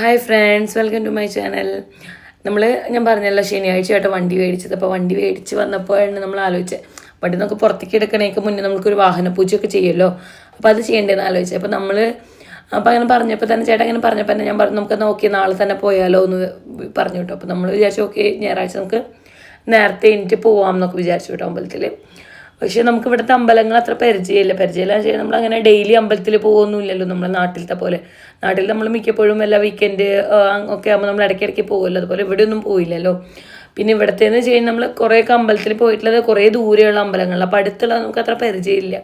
Hi friends, welcome to my channel. ഞാൻ പറഞ്ഞല്ലോ ശനിയാഴ്ചയായിട്ട് വണ്ടി മേടിച്ചത്. അപ്പോൾ വണ്ടി മേടിച്ച് വന്നപ്പോഴാണ് നമ്മൾ ആലോചിച്ചത്, വണ്ടി നമുക്ക് പുറത്തേക്ക് എടുക്കണേക്ക് മുന്നേ നമുക്കൊരു വാഹന പൂജയൊക്കെ ചെയ്യുമല്ലോ. അപ്പോൾ അത് ചെയ്യേണ്ടതെന്ന് ആലോചിച്ചത്. അപ്പോൾ അങ്ങനെ പറഞ്ഞപ്പോൾ തന്നെ ചേട്ടൻ അങ്ങനെ പറഞ്ഞപ്പോൾ തന്നെ ഞാൻ പറഞ്ഞു നമുക്ക് നോക്കി നാളെ തന്നെ പോയാലോ എന്ന് പറഞ്ഞു കേട്ടോ. അപ്പോൾ നമ്മൾ വിചാരിച്ചു ഓക്കെ ഞായറാഴ്ച നമുക്ക് നേരത്തെ എണീറ്റ് പോവാം എന്നൊക്കെ വിചാരിച്ചു കേട്ടോ അമ്പലത്തിൽ. പക്ഷേ നമുക്ക് ഇവിടുത്തെ അമ്പലങ്ങൾ അത്ര പരിചയമില്ല ചെയ്യാൻ നമ്മളങ്ങനെ ഡെയിലി അമ്പലത്തിൽ പോകുന്നില്ലല്ലോ നമ്മുടെ നാട്ടിലത്തെ പോലെ. നാട്ടിൽ നമ്മൾ മിക്കപ്പോഴും എല്ലാ വീക്കെൻഡ് ഒക്കെ ആകുമ്പോൾ നമ്മൾ ഇടയ്ക്കിടയ്ക്ക് പോകുമല്ലോ, അതുപോലെ ഇവിടെ ഒന്നും പോയില്ലല്ലോ. പിന്നെ ഇവിടത്തേന്ന് വെച്ച് കഴിഞ്ഞാൽ നമ്മൾ കുറേയൊക്കെ അമ്പലത്തിൽ പോയിട്ടുള്ളത് കുറേ ദൂരെയുള്ള അമ്പലങ്ങളിൽ, അപ്പോൾ അടുത്തുള്ള നമുക്ക് അത്ര പരിചയമില്ല.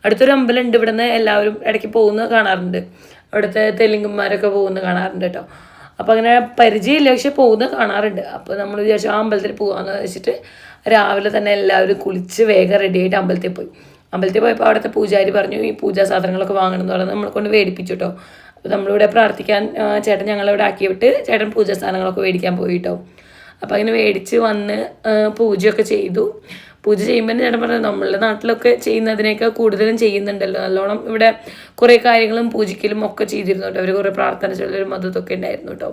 അടുത്തൊരു അമ്പലം ഉണ്ട്, ഇവിടെ നിന്ന് എല്ലാവരും ഇടയ്ക്ക് പോകുന്നത് കാണാറുണ്ട്, അവിടുത്തെ തെലുങ്കന്മാരൊക്കെ പോകുന്നത് കാണാറുണ്ട് കേട്ടോ. അപ്പോൾ അങ്ങനെ പരിചയമില്ല, പക്ഷെ പോകുന്നത് കാണാറുണ്ട്. അപ്പോൾ നമ്മൾ വിചാരിച്ചു ആ അമ്പലത്തിൽ പോകാമെന്ന് വെച്ചിട്ട് രാവിലെ തന്നെ എല്ലാവരും കുളിച്ച് വേഗം റെഡിയായിട്ട് അമ്പലത്തിൽ പോയി. അമ്പലത്തിൽ പോയപ്പോൾ അവിടുത്തെ പൂജാരി പറഞ്ഞു ഈ പൂജാ സാധനങ്ങളൊക്കെ വാങ്ങണം എന്ന് പറഞ്ഞാൽ നമ്മളെ കൊണ്ട് മേടിപ്പിച്ചു കേട്ടോ. അപ്പോൾ നമ്മളിവിടെ പ്രാർത്ഥിക്കാൻ ചേട്ടൻ ഞങ്ങളിവിടെ ആക്കി വിട്ട് ചേട്ടൻ പൂജാ സാധനങ്ങളൊക്കെ മേടിക്കാൻ പോയി കേട്ടോ. അപ്പോൾ അങ്ങനെ മേടിച്ച് വന്ന് പൂജയൊക്കെ ചെയ്തു. പൂജ ചെയ്യുമ്പോൾ ചേട്ടൻ പറഞ്ഞു നമ്മളുടെ നാട്ടിലൊക്കെ ചെയ്യുന്നതിനേക്കാൾ കൂടുതലും ചെയ്യുന്നുണ്ടല്ലോ, നല്ലോണം ഇവിടെ കുറേ കാര്യങ്ങളും പൂജിക്കലും ഒക്കെ ചെയ്തിരുന്നു കേട്ടോ. അവർ കുറേ പ്രാർത്ഥന ചൊല്ലലും അതൊക്കെ ഉണ്ടായിരുന്നു കേട്ടോ.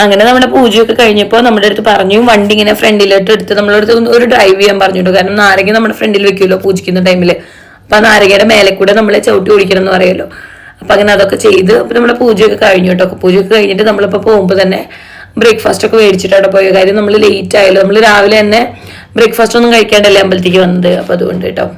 അങ്ങനെ നമ്മുടെ പൂജയൊക്കെ കഴിഞ്ഞപ്പോൾ നമ്മുടെ അടുത്ത് പറഞ്ഞു വണ്ടി ഇങ്ങനെ ഫ്രണ്ടിലോട്ട് എടുത്ത് നമ്മളടുത്ത് ഒരു ഡ്രൈവ് ചെയ്യാൻ പറഞ്ഞിട്ടു. കാരണം നാരങ്ങ നമ്മുടെ ഫ്രണ്ടിൽ വെക്കുമല്ലോ പൂജിക്കുന്ന ടൈമിൽ. അപ്പം ആ നാരങ്ങയുടെ മേലെ കൂടെ നമ്മളെ ചവിട്ടി ഓടിക്കണം എന്ന് പറയുമല്ലോ. അപ്പം അങ്ങനെ അതൊക്കെ ചെയ്ത് അപ്പം നമ്മുടെ പൂജയൊക്കെ കഴിഞ്ഞു കേട്ടോ. പൂജയൊക്കെ കഴിഞ്ഞിട്ട് നമ്മളിപ്പോൾ പോകുമ്പോൾ തന്നെ ബ്രേക്ക്ഫാസ്റ്റ് ഒക്കെ മേടിച്ചിട്ടാണ് പോയ. കാര്യം നമ്മൾ ലേറ്റ് ആയല്ലോ, നമ്മൾ രാവിലെ തന്നെ ബ്രേക്ക്ഫാസ്റ്റ് ഒന്നും കഴിക്കാണ്ടല്ലേ അമ്പലത്തേക്ക് വന്നത്. അപ്പം അതുകൊണ്ട് കേട്ടോ.